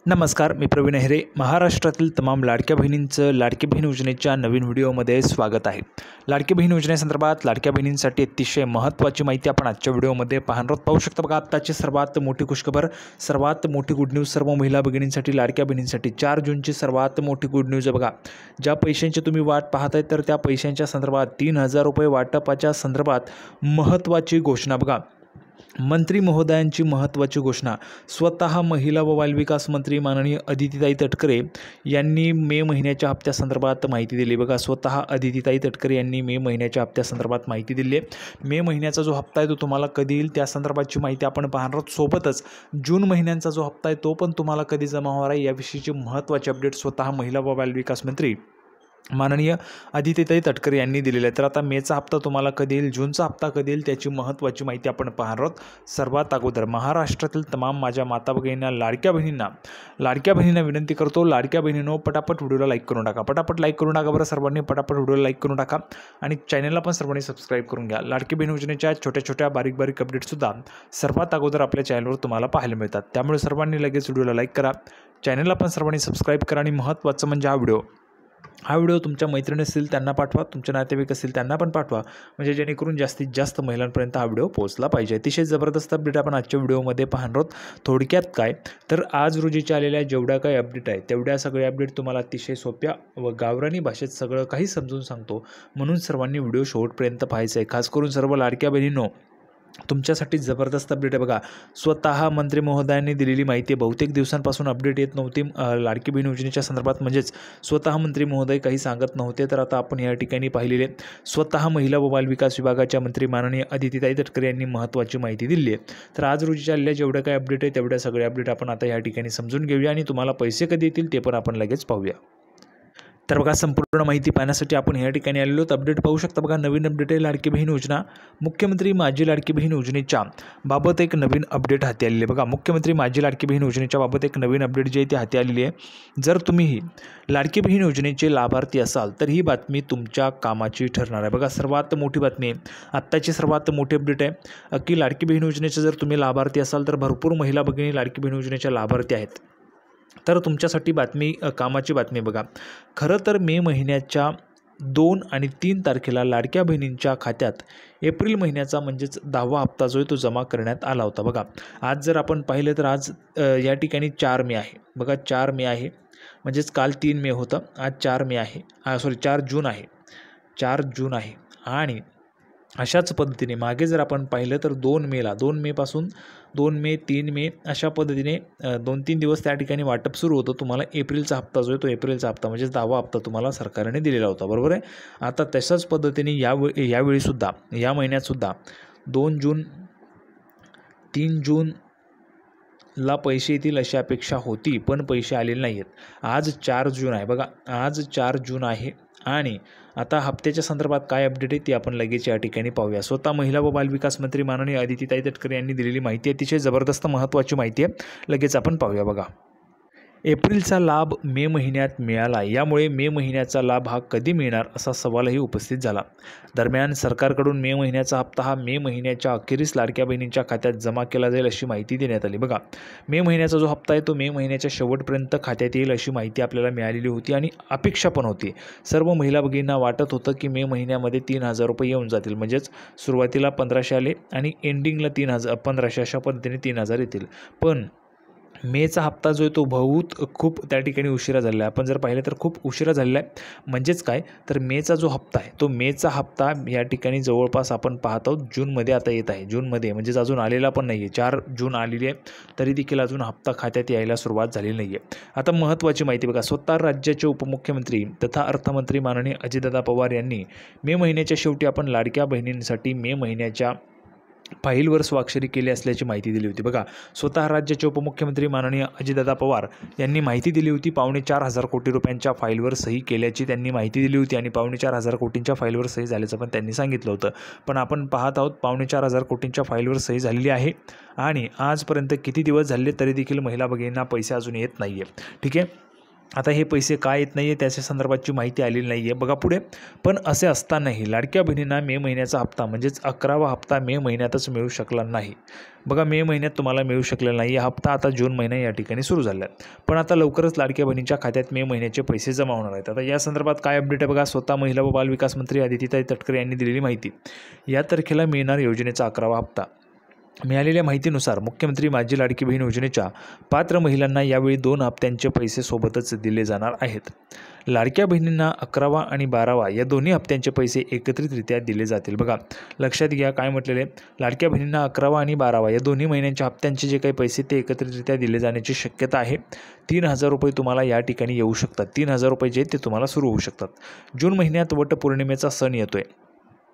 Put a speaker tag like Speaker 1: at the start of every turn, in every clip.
Speaker 1: नमस्कार, मी प्रवीण अहिरे. महाराष्ट्रातील तमाम लाडक्या बहिणींचं लाडकी बहीण योजनेच्या नवीन व्हिडिओमध्ये स्वागत आहे. लाडकी बहीण योजनेसंदर्भात लाडक्या बहिणींसाठी अतिशय महत्त्वाची माहिती आपण आजच्या व्हिडिओमध्ये पाहू शकता. बघा, आत्ताची सर्वात मोठी खुशखबर, सर्वात मोठी गुड न्यूज सर्व महिला भगिनींसाठी, लाडक्या बहिणींसाठी 4 जूनची सर्वात मोठी गुड न्यूज आहे. बघा, ज्या पैशांची तुम्ही वाट पाहताय तर त्या पैशांच्या संदर्भात 3000 रुपये वाटपाच्या संदर्भात महत्त्वाची घोषणा. बघा, मंत्री महोदयांची महत्त्वाची घोषणा. स्वतः महिला व बालविकास मंत्री माननीय अदितीताई तटकरे यांनी मे महिन्याच्या हप्त्यासंदर्भात माहिती दिली. बघा, स्वतः अदितीताई तटकरे यांनी मे महिन्याच्या हप्त्यासंदर्भात माहिती दिली आहे. मे महिन्याचा जो हप्ता आहे तो तुम्हाला कधी येईल त्या संदर्भातची माहिती आपण पाहणार आहोत. सोबतच जून महिन्यांचा जो हप्ता आहे तो पण तुम्हाला कधी जमा होणार आहे याविषयीची महत्त्वाची अपडेट स्वतः महिला व बालविकास मंत्री माननीय अदितीताई तटकरे यांनी दिलेला आहे. तर आता मेचा हप्ता तुम्हाला कधी येईल, जूनचा हप्ता कधी येईल त्याची महत्त्वाची माहिती आपण पाहणार आहोत. सर्वात अगोदर महाराष्ट्रातील तमाम माझ्या माता भगिनींना, लाडक्या बहिणींना विनंती करतो, लाडक्या बहिणींनो पटापट व्हिडिओला लाईक करून टाका. पटापट लाईक करून टाका बरं सर्वांनी, पटापट व्हिडिओला लाईक करून टाका आणि चॅनलला पण सर्वांनी सबस्क्राईब करून घ्या. लाडकी बहीण योजनेच्या छोट्या बारीक अपडेटसुद्धा सर्वात अगोदर आपल्या चॅनलवर तुम्हाला पाहायला मिळतात. त्यामुळे सर्वांनी लगेच व्हिडिओला लाईक करा, चॅनलला पण सर्वांनी सबस्क्राईब करा आणि महत्त्वाचं म्हणजे हा व्हिडिओ तुमच्या मैत्रिणी असतील त्यांना पाठवा, तुमचे नातेवाईक असतील त्यांना पण पाठवा, म्हणजे जेणेकरून जास्तीत जास्त महिलांपर्यंत हा व्हिडिओ पोहोचला पाहिजे. अतिशय जबरदस्त अपडेट आपण आजच्या व्हिडिओमध्ये पाहणार आहोत. थोडक्यात काय तर आज रोजीच्या आलेल्या जेवढ्या काही अपडेट आहेत तेवढ्या सगळ्या अपडेट तुम्हाला अतिशय सोप्या व गावरानी भाषेत सगळं काही समजून सांगतो, म्हणून सर्वांनी व्हिडिओ शेवटपर्यंत पाहायचा आहे. खास करून सर्व लाडक्या बहिणींनो तुमच्यासाठी जबरदस्त अपडेट आहे. बघा, स्वतः मंत्री महोदयांनी दिलेली माहिती आहे. बहुतेक दिवसांपासून अपडेट येत नव्हती लाडकी बहीण योजनेच्या संदर्भात, म्हणजेच स्वतः मंत्री महोदय काही सांगत नव्हते. तर आता आपण या ठिकाणी पाहिलेले स्वतः महिला व बालविकास विभागाच्या मंत्री माननीय अदितीताई तटकरे यांनी महत्त्वाची माहिती दिली आहे. तर आज रोजीच्या आलेल्या जेवढ्या काही अपडेट आहे तेवढ्या सगळे अपडेट आपण आता या ठिकाणी समजून घेऊया आणि तुम्हाला पैसे कधी येतील ते पण आपण लगेच पाहूया. तर बघा, संपूर्ण माहिती पाहण्यासाठी आपण या ठिकाणी आलेलो आहोत. अपडेट पाहू शकता. बघा, नवीन अपडेट आहे लाडकी बहीण योजना. मुख्यमंत्री माझी लाडकी बहीण योजनेच्या बाबत एक नवीन अपडेट हाती आलेली आहे. बघा, मुख्यमंत्री माझी लाडकी बहीण योजनेच्या बाबत एक नवीन अपडेट जी आहे ती हाती आलेली आहे. जर तुम्हीही लाडकी बहीण योजनेचे लाभार्थी असाल तर ही बातमी तुमच्या कामाची ठरणार आहे. बघा, सर्वात मोठी बातमी आहे, आत्ताची सर्वात मोठी अपडेट आहे की लाडकी बहीण योजनेचे जर तुम्ही लाभार्थी असाल तर भरपूर महिला भगिनी लाडकी बहीण योजनेच्या लाभार्थी आहेत. तर तुमच्यासाठी कामाची बातमी. बघा, खरं तर मे महिन्याच्या 2 आणि 3 तारखेला लाडक्या बहिणींच्या खात्यात एप्रिल महिन्याचा म्हणजेच 10वा हप्ता जो आहे तो जमा करण्यात आला होता. बघा, आज जर आपण पाहिलं तर आज या ठिकाणी 4 मे आहे. बघा, 4 मे आहे, म्हणजेच काल 3 मे होतं, आज 4 मे आहे, 4 जून आहे, 4 जून आहे. आणि अशाच पद्धतीने मागे जर आपण पाहिलं तर 2 मेपासून 2 मे 3 मे अशा पद्धतीने 2-3 दिवस त्या ठिकाणी वाटप सुरू होतं. तुम्हाला एप्रिलचा हप्ता जो आहे तो एप्रिलचा हप्ता म्हणजेच 10वा हप्ता तुम्हाला सरकारने दिलेला होता, बरोबर आहे. आता तशाच पद्धतीने यावेळीसुद्धा या महिन्यातसुद्धा 2 जून 3 जूनला पैसे येतील अशी अपेक्षा होती, पण पैसे आलेले नाही आहेत. आज 4 जून आहे. बघा, आज 4 जून आहे आणि आता हप्त्याच्या संदर्भात काय अपडेट आहे ती आपण लगेच या ठिकाणी पाहूया. स्वतः महिला व बालविकास मंत्री माननीय अदितीताई तटकरे यांनी दिलेली माहिती अतिशय जबरदस्त महत्त्वाची माहिती आहे. लगेच आपण पाहूया. बघा, एप्रिलचा लाभ मे महिन्यात मिळाला, यामुळे मे महिन्याचा लाभ हा कधी मिळणार असा सवालही उपस्थित झाला. दरम्यान सरकारकडून मे महिन्याचा हप्ता हा मे महिन्याच्या अखेरीस लाडक्या बहिणींच्या खात्यात जमा केला जाईल अशी माहिती देण्यात आली. बघा, मे महिन्याचा जो हप्ता आहे तो मे महिन्याच्या शेवटपर्यंत खात्यात येईल अशी माहिती आपल्याला मिळालेली होती आणि अपेक्षा पण होती. सर्व महिला भगिनींना वाटत होतं की मे महिन्यामध्ये 3000 रुपये येऊन जातील, म्हणजेच सुरुवातीला 1500 आले आणि एंडिंगला 1500 अशा पद्धतीने 3000 येतील. पण मेचा हप्ता जो आहे तो खूप त्या ठिकाणी उशिरा झालेला आहे. आपण जर पाहिलं तर खूप उशिरा झालेला आहे. म्हणजेच काय तर मेचा जो हप्ता आहे तो मेचा हप्ता या ठिकाणी जवळपास आपण पाहत आहोत जूनमध्ये आता येत आहे. जूनमध्ये म्हणजेच अजून आलेला पण नाही आहे. 4 जून आलेली आहे तरी देखील अजून हप्ता खात्यात यायला सुरुवात झालेली नाही आहे. आता महत्त्वाची माहिती. बघा, स्वतः राज्याचे उपमुख्यमंत्री तथा अर्थमंत्री माननीय अजितदादा पवार यांनी मे महिन्याच्या शेवटी आपण लाडक्या बहिणींसाठी मे महिन्याच्या फाईलवर स्वाक्षरी केली असल्याची माहिती दिली होती. बघा, स्वतः राज्याचे उपमुख्यमंत्री माननीय अजितदादा पवार यांनी माहिती दिली होती. 4.25 कोटी रुपयांच्या फाईलवर सही केल्याची त्यांनी माहिती दिली होती आणि 4.25 कोटींच्या फाईलवर सही झाल्याचं पण त्यांनी सांगितलं होतं. पण आपण पाहत आहोत 4.25 कोटींच्या फाईलवर सही झालेली आहे आणि आजपर्यंत किती दिवस झाले तरी देखील महिला भगिनींना पैसे अजून येत नाही आहे. ठीक आहे. आता हे पैसे का येत नाही आहे त्याच्या संदर्भातची माहिती आलेली नाही आहे. बघा पुढे, पण असे असतानाही लाडक्या बहिणींना मे महिन्याचा हप्ता म्हणजेच 11वा हप्ता मे महिन्यातच मिळू शकला नाही. बघा मे महिन्यात तुम्हाला मिळू शकलेला नाही. हा हप्ता आता जून महिना या ठिकाणी सुरू झाला आहे, पण आता लवकरच लाडक्या बहिणींच्या खात्यात मे महिन्याचे पैसे जमा होणार आहेत. आता या संदर्भात काय अपडेट आहे बघा, स्वतः महिला व बालविकास मंत्री आदितीताई तटकरे यांनी दिलेली माहिती. या तारखेला मिळणार योजनेचा 11वा हप्ता. मिळालेल्या माहितीनुसार मुख्यमंत्री माझी लाडकी बहीण योजनेच्या पात्र महिलांना यावेळी 2 हप्त्यांचे पैसे सोबतच दिले जाणार आहेत. लाडक्या बहिणींना 11वा आणि 12वा या दोन्ही हप्त्यांचे पैसे एकत्रितरित्या दिले जातील. बघा लक्षात घ्या काय म्हटलेले, लाडक्या बहिणींना 11वा आणि 12वा या दोन्ही महिन्यांच्या हप्त्यांचे जे काही पैसे ते एकत्रितरित्या दिले जाण्याची शक्यता आहे. 3,000 रुपये तुम्हाला या ठिकाणी येऊ शकतात. 3,000 रुपये जे ते तुम्हाला सुरू होऊ शकतात. जून महिन्यात वटपौर्णिमेचा सण येतोय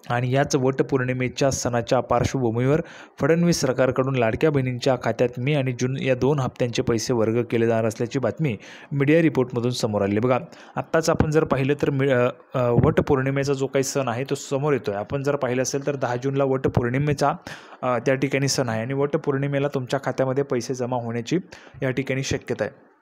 Speaker 1: आणि याच वटपौर्णिमेच्या सणाच्या पार्श्वभूमीवर फडणवीस सरकारकडून लाडक्या बहिणींच्या खात्यात मे आणि जून या 2 हप्त्यांचे पैसे वर्ग केले जाणार असल्याची बातमी मीडिया रिपोर्टमधून समोर आली. बघा आत्ताच आपण जर पाहिलं तर वटपौर्णिमेचा जो काही सण आहे तो समोर येतो आहे. आपण जर पाहिलं असेल तर 10 जूनला वटपौर्णिमेचा त्या ठिकाणी सण आहे आणि वटपौर्णिमेला तुमच्या खात्यामध्ये पैसे जमा होण्याची या ठिकाणी शक्यता आहे.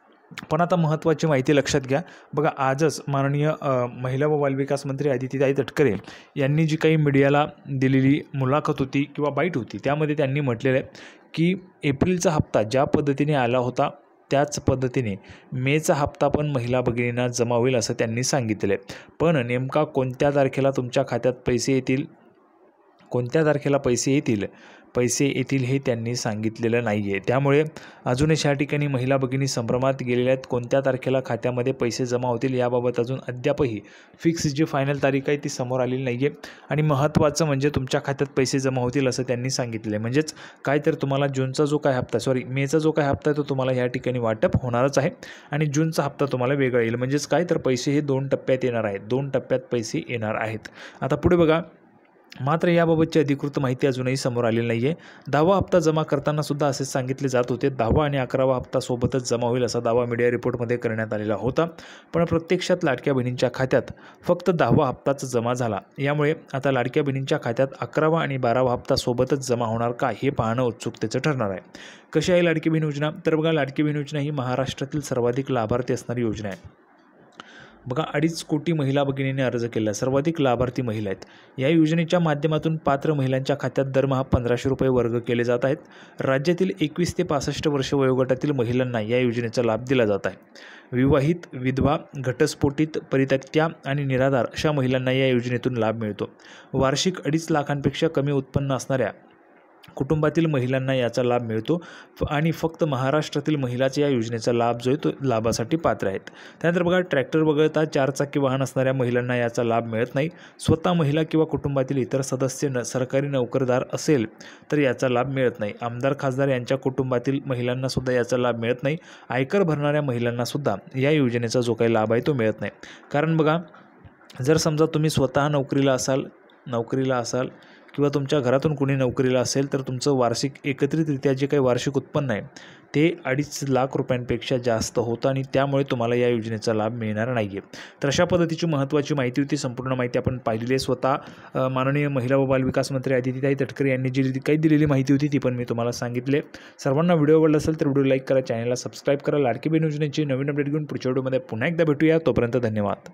Speaker 1: पण आता महत्त्वाची माहिती लक्षात घ्या. बघा आजच माननीय महिला व बालविकास मंत्री आदितीताई तटकरे यांनी जी काही मीडियाला दिलेली मुलाखत होती किंवा बाईट होती त्यामध्ये त्यांनी म्हटलेलं आहे की एप्रिलचा हप्ता ज्या पद्धतीने आला होता त्याच पद्धतीने मेचा हप्ता पण महिला भगिनींना जमा होईल असं त्यांनी सांगितलेलं आहे. पण नेमका कोणत्या तारखेला तुमच्या खात्यात पैसे येतील, कोणत्या तारखेला पैसे येतील हे त्यांनी सांगितलेलं नाही आहे. त्यामुळे अजूनही या ठिकाणी महिला भगिनी संभ्रमात गेलेल्या आहेत. कोणत्या तारखेला खात्यामध्ये पैसे जमा होतील याबाबत अजून अद्यापही फिक्स जी फायनल तारीख आहे ती समोर आलेली नाही आहे. आणि महत्त्वाचं म्हणजे तुमच्या खात्यात पैसे जमा होतील असं त्यांनी सांगितलं आहे. म्हणजेच काय तर तुम्हाला जूनचा जो काय हप्ता मेचा जो काय हप्ता आहे तो तुम्हाला या ठिकाणी वाटप होणारच आहे आणि जूनचा हप्ता तुम्हाला वेगळा येईल. म्हणजेच काय तर पैसे हे 2 टप्प्यात येणार आहेत. 2 टप्प्यात पैसे येणार आहेत. आता पुढे बघा, मात्र याबाबतची अधिकृत माहिती अजूनही समोर आलेली नाही आहे. 10वा हप्ता जमा करताना सुद्धा असेच सांगितले जात होते. 10वा आणि 11वा हप्ता सोबतच जमा होईल असा दावा मीडिया रिपोर्टमध्ये करण्यात आलेला होता. पण प्रत्यक्षात लाडक्या बहिणींच्या खात्यात फक्त 10वा हप्ताच जमा झाला. यामुळे आता लाडक्या बहिणींच्या खात्यात 11वा आणि 12वा हप्ता सोबतच जमा होणार का हे पाहणं उत्सुकतेचं ठरणार आहे. कशी आहे लाडकी बहीण योजना? तर बघा लाडकी बहीण योजना ही महाराष्ट्रातील सर्वाधिक लाभार्थी असणारी योजना आहे. बघा 2.5 कोटी महिला भगिनींनी अर्ज केला. सर्वाधिक लाभार्थी महिला आहेत. या योजनेच्या माध्यमातून पात्र महिलांच्या खात्यात दरमहा 1,500 रुपये वर्ग केले जात आहेत. राज्यातील 21 ते 65 वर्ष वयोगटातील महिलांना या योजनेचा लाभ दिला जात आहे. विवाहित, विधवा, घटस्फोटित, परित्यक्त्या आणि निराधार अशा महिलांना या योजनेतून लाभ मिळतो. वार्षिक 2.5 लाखांपेक्षा कमी उत्पन्न असणाऱ्या कुटुंबातील महिलांना याचा लाभ मिळतो आणि फक्त महाराष्ट्रातील महिलाच या योजनेचा लाभ जो आहे तो लाभासाठी पात्र आहेत. त्यानंतर बघा ट्रॅक्टर वगळता 4 चाकी वाहन असणाऱ्या महिलांना याचा लाभ मिळत नाही. स्वतः महिला किंवा कुटुंबातील इतर सदस्य सरकारी नोकरदार असेल तर याचा लाभ मिळत नाही. आमदार खासदार यांच्या कुटुंबातील महिलांना सुद्धा याचा लाभ मिळत नाही. आयकर भरणाऱ्या महिलांना सुद्धा या योजनेचा जो काही लाभ आहे तो मिळत नाही. कारण बघा जर समजा तुम्ही स्वतः नोकरीला असाल किंवा तुमच्या घरातून कोणी नोकरीला असेल तर तुमचं वार्षिक एकत्रितरित्या जे काही वार्षिक उत्पन्न आहे ते 2.5 लाख रुपयांपेक्षा जास्त होतं आणि त्यामुळे तुम्हाला या योजनेचा लाभ मिळणार नाही आहे. तर अशा पद्धतीची महत्त्वाची माहिती होती. संपूर्ण माहिती आपण पाहिलेली आहे. स्वतः माननीय महिला व बालविकास मंत्री आदितीताई तटकरे यांनी जी काही दिलेली माहिती होती ती पण मी तुम्हाला सांगितले. सर्वांना व्हिडिओ आवडला असेल तर व्हिडिओ लाईक करा, चॅनलला सबस्क्राईब करा. लाडकी बहीण योजनेची नवीन अपडेट घेऊन पुढच्या व्हिडिओमध्ये पुन्हा एकदा भेटूया. तोपर्यंत धन्यवाद.